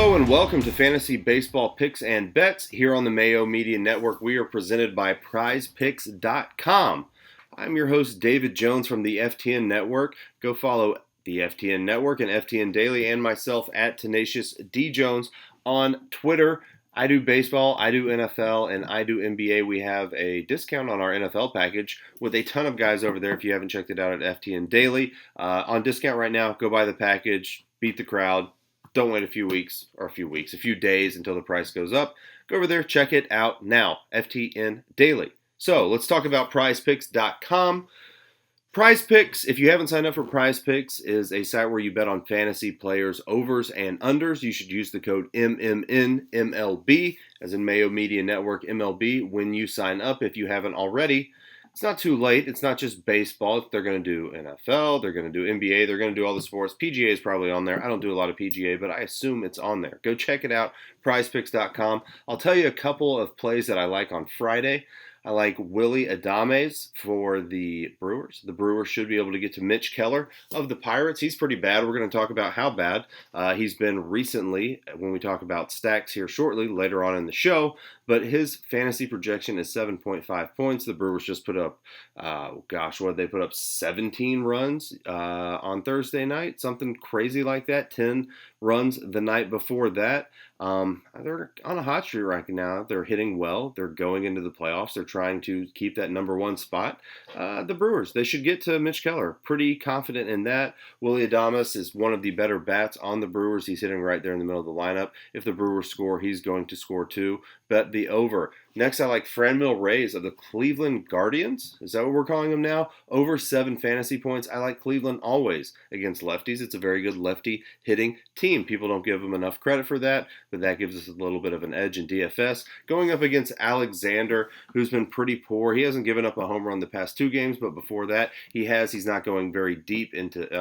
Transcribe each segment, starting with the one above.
Hello and welcome to Fantasy Baseball Picks and Bets here on the Mayo Media Network. We are presented by PrizePicks.com. I'm your host, David Jones from the FTN Network. Go follow the FTN Network and FTN Daily and myself at Tenacious D Jones on Twitter. I do baseball, I do NFL, and I do NBA. We have a discount on our NFL package with a ton of guys over there if you haven't checked it out at FTN Daily. On discount right now, go buy the package, beat the crowd. Don't wait a few days until the price goes up. Go over there, check it out now, FTN Daily. So let's talk about PrizePicks.com. PrizePicks, if you haven't signed up for PrizePicks, is a site where you bet on fantasy players' overs and unders. You should use the code MMNMLB, as in Mayo Media Network MLB, when you sign up if you haven't already. It's not too late. It's not just baseball. They're going to do NFL. They're going to do NBA. They're going to do all the sports. PGA is probably on there. I don't do a lot of PGA, but I assume it's on there. Go check it out, prizepicks.com. I'll tell you a couple of plays that I like on Friday. I like Willy Adames for the Brewers. The Brewers should be able to get to Mitch Keller of the Pirates. He's pretty bad. We're going to talk about how bad he's been recently when we talk about stacks here shortly, later on in the show. But his fantasy projection is 7.5 points. The Brewers just put up, what did they put up? 17 runs on Thursday night, something crazy like that. 10 runs the night before that. They're on a hot streak right now. They're hitting well. They're going into the playoffs. They're trying to keep that number one spot. The Brewers, they should get to Mitch Keller. Pretty confident in that. Willy Adames is one of the better bats on the Brewers. He's hitting right there in the middle of the lineup. If the Brewers score, he's going to score too. Bet the over. Next, I like Franmil Reyes of the Cleveland Guardians. Is that what we're calling him now? Over 7 fantasy points. I like Cleveland always against lefties. It's a very good lefty hitting team. People don't give them enough credit for that, but that gives us a little bit of an edge in DFS. Going up against Alexander, who's been pretty poor. He hasn't given up a home run the past 2 games, but before that, he has. He's not going very deep into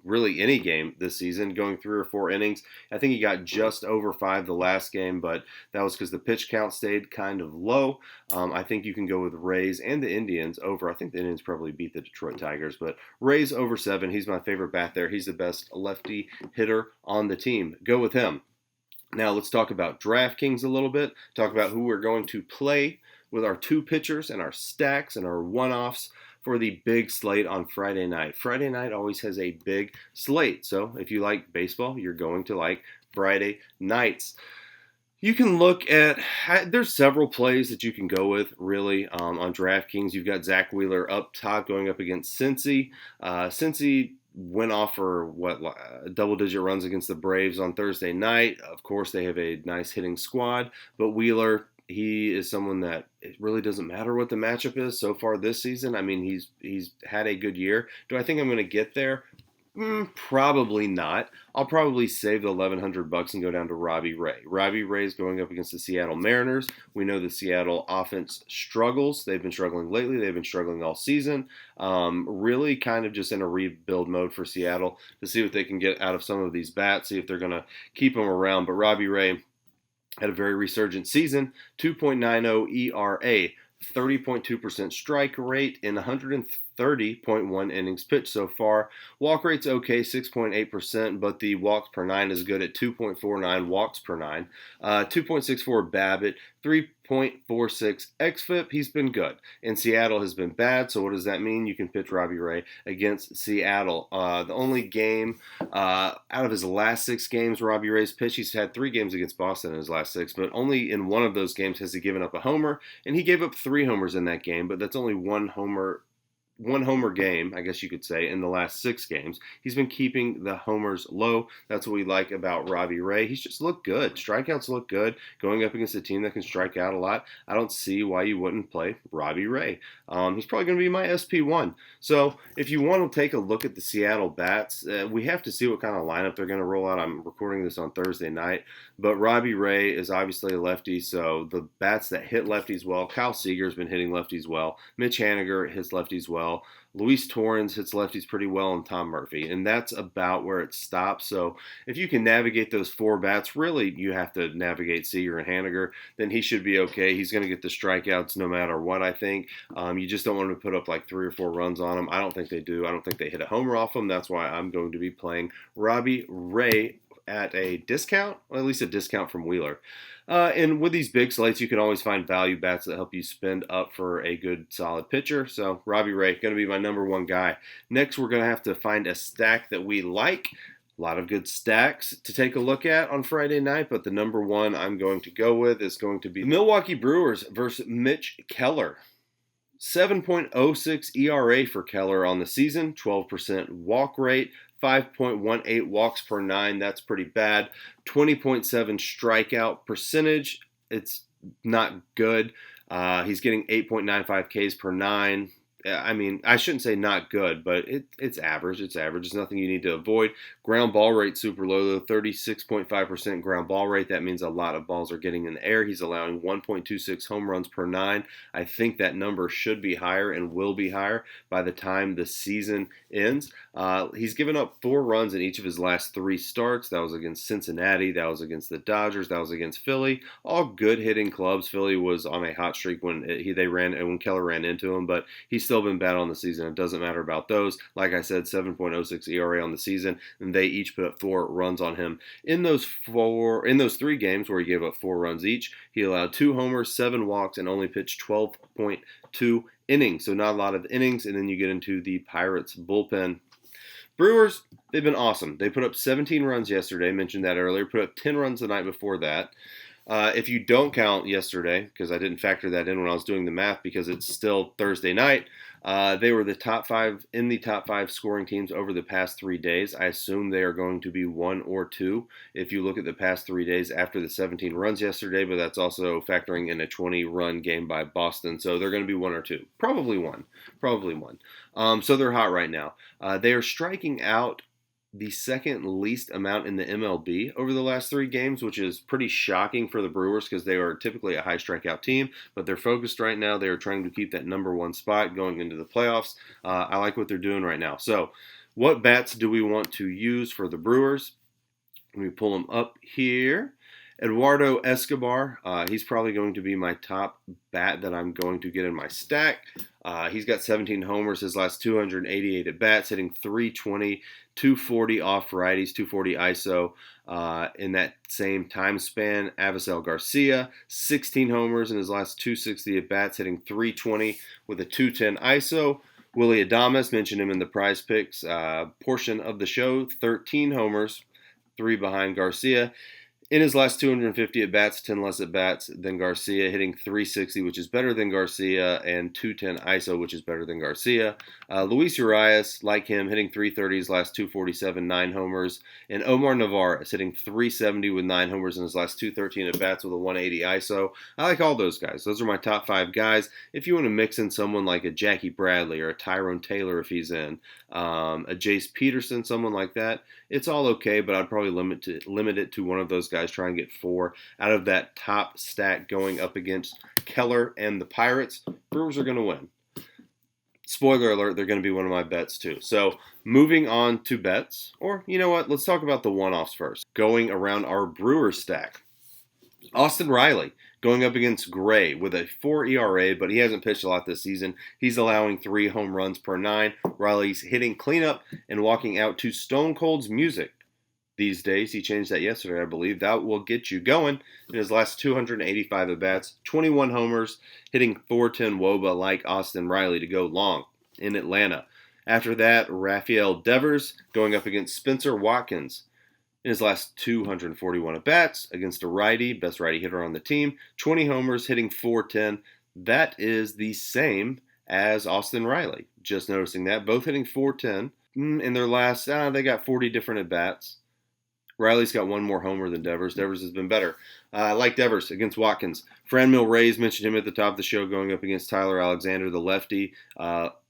really any game this season, going 3 or 4 innings. I think he got just over 5 the last game, but that was because the pitch count stayed kind of low. I think you can go with Rays and the Indians over. I think the Indians probably beat the Detroit Tigers, but Rays over 7. He's my favorite bat there. He's the best lefty hitter on the team. Go with him. Now let's talk about DraftKings a little bit. Talk about who we're going to play with our 2 pitchers and our stacks and our one-offs for the big slate on Friday night. Friday night always has a big slate. So if you like baseball, you're going to like Friday nights. You can look at, there's several plays that you can go with, really, on DraftKings. You've got Zach Wheeler up top going up against Cincy. Cincy went off for double-digit runs against the Braves on Thursday night. Of course, they have a nice hitting squad, but Wheeler, he is someone that it really doesn't matter what the matchup is so far this season. I mean, he's had a good year. Do I think I'm going to get there? Probably not. I'll probably save the $1,100 and go down to Robbie Ray. Robbie Ray is going up against the Seattle Mariners. We know the Seattle offense struggles. They've been struggling lately. They've been struggling all season. Really kind of just in a rebuild mode for Seattle to see what they can get out of some of these bats, see if they're going to keep them around. But Robbie Ray had a very resurgent season, 2.90 ERA, 30.2% strike rate in 130.1 innings pitched so far. Walk rate's okay, 6.8%, but the walks per 9 is good at 2.49 walks per 9. 2.64 BABIP, 3.46 xFIP. He's been good. And Seattle has been bad, so what does that mean? You can pitch Robbie Ray against Seattle. The only game out of his last 6 games Robbie Ray's pitched, he's had 3 games against Boston in his last 6, but only in one of those games has he given up a homer, and he gave up 3 homers in that game, but that's only one homer game, I guess you could say, in the last 6 games. He's been keeping the homers low. That's what we like about Robbie Ray. He's just looked good. Strikeouts look good. Going up against a team that can strike out a lot, I don't see why you wouldn't play Robbie Ray. He's probably going to be my SP1. So if you want to take a look at the Seattle bats, we have to see what kind of lineup they're going to roll out. I'm recording this on Thursday night, but Robbie Ray is obviously a lefty, so the bats that hit lefties well, Kyle Seager's been hitting lefties well, Mitch Haniger hits lefties well, Luis Torrens hits lefties pretty well, and Tom Murphy, and that's about where it stops. So if you can navigate those 4 bats, really you have to navigate Seager and Haniger, then he should be okay. He's going to get the strikeouts no matter what, I think. You just don't want to put up like 3 or 4 runs on him. I don't think they do. I don't think they hit a homer off him. That's why I'm going to be playing Robbie Ray at a discount, or at least a discount from Wheeler. And with these big slates, you can always find value bats that help you spend up for a good, solid pitcher. So Robbie Ray, going to be my number one guy. Next, we're going to have to find a stack that we like. A lot of good stacks to take a look at on Friday night, but the number one I'm going to go with is going to be the Milwaukee Brewers versus Mitch Keller. 7.06 ERA for Keller on the season, 12% walk rate, 5.18 walks per nine. That's pretty bad. 20.7 strikeout percentage. It's not good. He's getting 8.95 Ks per nine. I mean, I shouldn't say not good, but it's average. It's average. It's nothing you need to avoid. Ground ball rate super low, though, 36.5% ground ball rate. That means a lot of balls are getting in the air. He's allowing 1.26 home runs per nine. I think that number should be higher and will be higher by the time the season ends. He's given up 4 runs in each of his last 3 starts. That was against Cincinnati. That was against the Dodgers. That was against Philly. All good hitting clubs. Philly was on a hot streak when when Keller ran into him, but he's still been bad on the season. It doesn't matter about those. Like I said, 7.06 ERA on the season, and they each put up 4 runs on him. In those 3 games where he gave up 4 runs each, he allowed 2 homers, 7 walks, and only pitched 12.2 innings. So not a lot of innings, and then you get into the Pirates bullpen. Brewers, they've been awesome. They put up 17 runs yesterday, mentioned that earlier, put up 10 runs the night before that. If you don't count yesterday, because I didn't factor that in when I was doing the math because it's still Thursday night, they were the top 5 scoring teams over the past 3 days. I assume they are going to be 1 or 2 if you look at the past 3 days after the 17 runs yesterday, but that's also factoring in a 20-run game by Boston, so they're going to be 1 or 2. Probably one. So they're hot right now. They are striking out the second least amount in the MLB over the last 3 games, which is pretty shocking for the Brewers because they are typically a high strikeout team, but they're focused right now. They are trying to keep that number 1 spot going into the playoffs. I like what they're doing right now. So what bats do we want to use for the Brewers? Let me pull them up here. Eduardo Escobar, he's probably going to be my top bat that I'm going to get in my stack. He's got 17 homers his last 288 at-bats, hitting 320, 240 off righties, 240 ISO in that same time span. Avisel Garcia, 16 homers in his last 260 at-bats, hitting 320 with a 210 ISO. Willy Adames, mentioned him in the prize picks portion of the show, 13 homers, 3 behind Garcia. In his last 250 at-bats, 10 less at-bats than Garcia, hitting 360, which is better than Garcia, and 210 ISO, which is better than Garcia. Luis Urias, like him, hitting 330 his last 247, 9 homers. And Omar Narvaez, hitting 370 with 9 homers in his last 213 at-bats with a 180 ISO. I like all those guys. Those are my top 5 guys. If you want to mix in someone like a Jackie Bradley or a Tyrone Taylor if he's in, a Jace Peterson, someone like that, it's all okay, but I'd probably limit it to one of those guys. Try and get 4 out of that top stack going up against Keller and the Pirates. Brewers are going to win. Spoiler alert, they're going to be one of my bets too. So moving on to bets, or you know what, let's talk about the one-offs first. Going around our Brewers stack. Austin Riley going up against Gray with a 4 ERA, but he hasn't pitched a lot this season. He's allowing 3 home runs per 9. Riley's hitting cleanup and walking out to Stone Cold's music these days. He changed that yesterday, I believe. That will get you going. In his last 285 at-bats, 21 homers, hitting 410 WOBA like Austin Riley to go long in Atlanta. After that, Rafael Devers going up against Spencer Watkins. In his last 241 at-bats against a righty, best righty hitter on the team, 20 homers, hitting 410. That is the same as Austin Riley. Just noticing that. Both hitting 410. In their last, they got 40 different at-bats. Riley's got 1 more homer than Devers. Devers has been better. I like Devers against Watkins. Franmil Reyes, mentioned him at the top of the show, going up against Tyler Alexander, the lefty.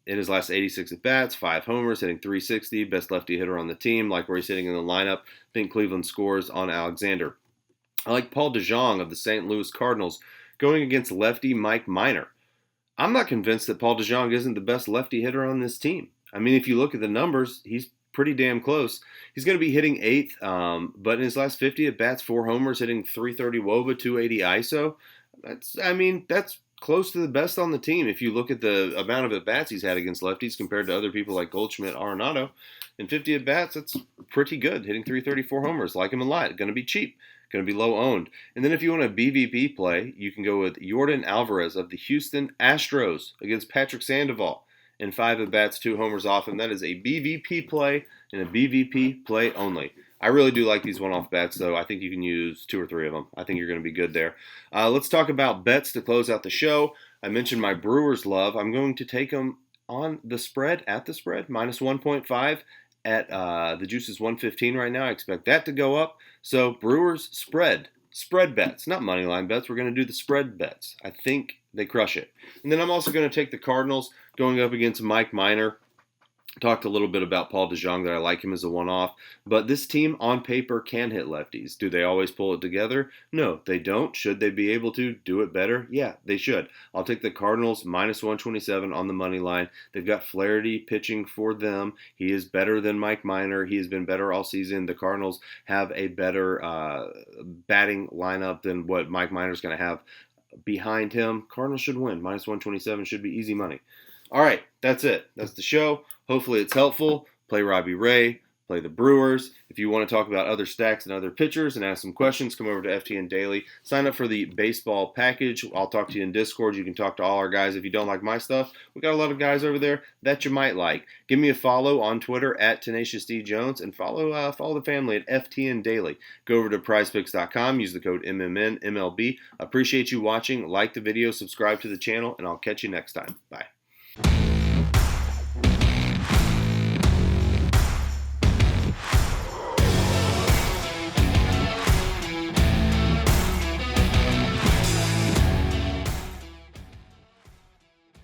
In his last 86 at-bats, 5 homers, hitting 360. Best lefty hitter on the team. Like where he's sitting in the lineup. I think Cleveland scores on Alexander. I like Paul DeJong of the St. Louis Cardinals going against lefty Mike Minor. I'm not convinced that Paul DeJong isn't the best lefty hitter on this team. I mean, if you look at the numbers, he's pretty damn close. He's going to be hitting 8th, but in his last 50 at-bats, 4 homers, hitting 330 WOBA, 280 ISO. That's close to the best on the team. If you look at the amount of at-bats he's had against lefties compared to other people like Goldschmidt, Arenado, in 50 at-bats, that's pretty good. Hitting 334 homers, like him a lot. Going to be cheap, going to be low owned. And then if you want a BVP play, you can go with Yordan Alvarez of the Houston Astros against Patrick Sandoval. In 5 at-bats, 2 homers off him. That is a BVP play and a BVP play only. I really do like these one-off bets, though. I think you can use 2 or 3 of them. I think you're going to be good there. Let's talk about bets to close out the show. I mentioned my Brewers love. I'm going to take them on the spread, at the spread, minus 1.5 at the juice is 115 right now. I expect that to go up. So Brewers spread bets, not money line bets. We're going to do the spread bets. I think they crush it. And then I'm also going to take the Cardinals going up against Mike Minor. Talked a little bit about Paul DeJong, that I like him as a one-off, but this team on paper can hit lefties. Do they always pull it together? No, they don't. Should they be able to do it better? Yeah, they should. I'll take the Cardinals minus 127 on the money line. They've got Flaherty pitching for them. He is better than Mike Minor. He has been better all season. The Cardinals have a better batting lineup than what Mike Minor's going to have behind him. Cardinals should win. Minus 127 should be easy money. All right, that's it. That's the show. Hopefully it's helpful. Play Robbie Ray. Play the Brewers. If you want to talk about other stacks and other pitchers and ask some questions, come over to FTN Daily. Sign up for the baseball package. I'll talk to you in Discord. You can talk to all our guys. If you don't like my stuff, we got a lot of guys over there that you might like. Give me a follow on Twitter at Tenacious D Jones, and follow the family at FTN Daily. Go over to prizepicks.com. Use the code MMN MLB. Appreciate you watching. Like the video, subscribe to the channel, and I'll catch you next time. Bye.